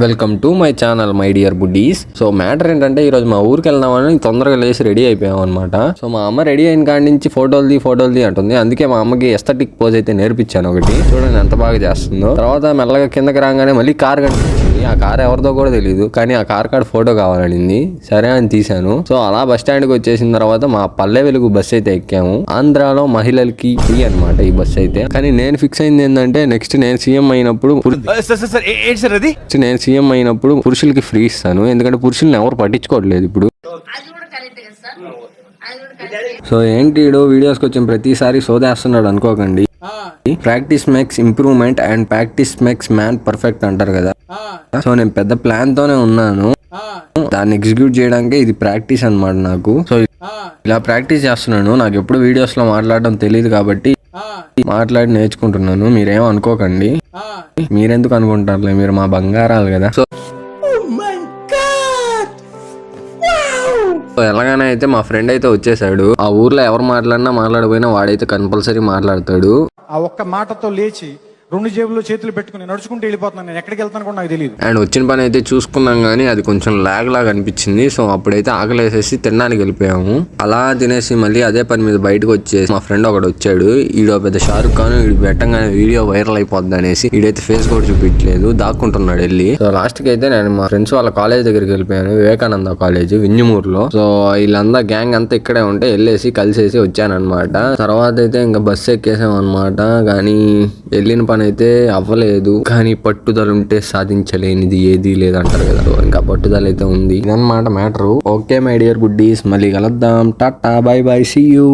Welcome to my channel my dear buddies. So matter ఏంటంటే ఈరోజు మా ఊరికి వెళ్దామని తొందరగా లేచి రెడీ అయిపోయాం అనమాట. సో మా అమ్మ రెడీ అయిన కాడి నుంచి ఫోటోలు అంటుంది. అందుకే మా అమ్మకి ఎస్థెటిక్ పోజ్ అయితే నేర్పించాను ఒకటి. చూడండి ఎంత బాగా చేస్తుందో. తర్వాత మెల్లగా కిందకి రాగానే మళ్ళీ కార్ కనిపించింది. ఆ కార్ ఎవరిదో కూడా తెలియదు, కానీ ఆ కార్ ఫోటో కావాలనింది. సరే అని తీశాను. సో అలా బస్ స్టాండ్ కి వచ్చేసిన తర్వాత మా పల్లె వెలుగు బస్ అయితే ఎక్కాము. ఆంధ్రాలో మహిళలకి ఫ్రీ అనమాట ఈ బస్ అయితే. కానీ నేను ఫిక్స్ అయింది ఏంటంటే నెక్స్ట్ నేను సీఎం అయినప్పుడు పురుషులకి ఫ్రీ ఇస్తాను. ఎందుకంటే పురుషుల్ని ఎవరు పట్టించుకోవట్లేదు ఇప్పుడు. సో ఏంటి వీడియోస్కి వచ్చిన ప్రతిసారి సోదేస్తున్నాడు అనుకోకండి. Practice makes improvement and practice makes man perfect అంటారు కదా. సో నేను పెద్ద ప్లాన్ తోనే ఉన్నాను. దాన్ని ఎగ్జిక్యూట్ చేయడానికి ఇది ప్రాక్టీస్ అన్నమాట నాకు. సో ఇలా ప్రాక్టీస్ చేస్తున్నాను. నాకు ఎప్పుడు వీడియోస్ లో మాట్లాడడం తెలియదు కాబట్టి మాట్లాడి నేర్చుకుంటున్నాను. మీరేం అనుకోకండి. మీరెందుకు అనుకుంటారులే, మీరు మా బంగారాలు కదా. సో ఎలాగైనా అయితే మా ఫ్రెండ్ అయితే వచ్చేసాడు. ఆ ఊర్లో ఎవరు మాట్లాడిపోయినా వాడైతే కంపల్సరీ మాట్లాడతాడు. ఆ ఒక్క మాటతో లేచి 2 జేబుల్లో చేతులు పెట్టుకుని నడుచుకుంటూ వెళ్ళిపోతున్నాను. నేను ఎక్కడికి వెళ్తాను కూడా నాకు తెలియదు. అండ్ వచ్చిన పని అయితే చూసుకున్నాం కానీ అది కొంచెం లాగ్ లాగా అనిపించింది. సో అప్పుడైతే ఆకలేసేసి తినడానికి వెళ్ళిపోయాము. అలా తినేసి మళ్ళీ అదే పని మీద బయటకు వచ్చేసి మా ఫ్రెండ్ ఒకడు వచ్చాడు. ఈడో పెద్ద షారుఖ్ ఖాన్, ఈడు పెట్టంగానే వీడియో వైరల్ అయిపోద్ది అనేసి ఈడైతే ఫేస్ కూడా చూపించలేదు, దాక్కుంటున్నాడు వెళ్ళి. సో లాస్ట్ కి అయితే నేను మా ఫ్రెండ్స్ వాళ్ళ కాలేజ్ దగ్గరికి వెళ్ళిపోయాను. వివేకానంద కాలేజ్ వింజమూరులో. సో వీళ్ళంతా గ్యాంగ్ అంతా ఇక్కడే ఉంటే వెళ్ళేసి కలిసేసి వచ్చానమాట. తర్వాత అయితే ఇంకా బస్సు ఎక్కేసాం అనమాట. కానీ వెళ్ళిన పని అయితే అవ్వలేదు. కానీ పట్టుదల ఉంటే సాధించలేనిది ఏది లేదంటారు కదా. ఇంకా పట్టుదల అయితే ఉంది. ఇదన్నమాట matter. Okay my dear goodies, మళ్ళీ కలుద్దాం. టాటా బై బై, సీ యూ.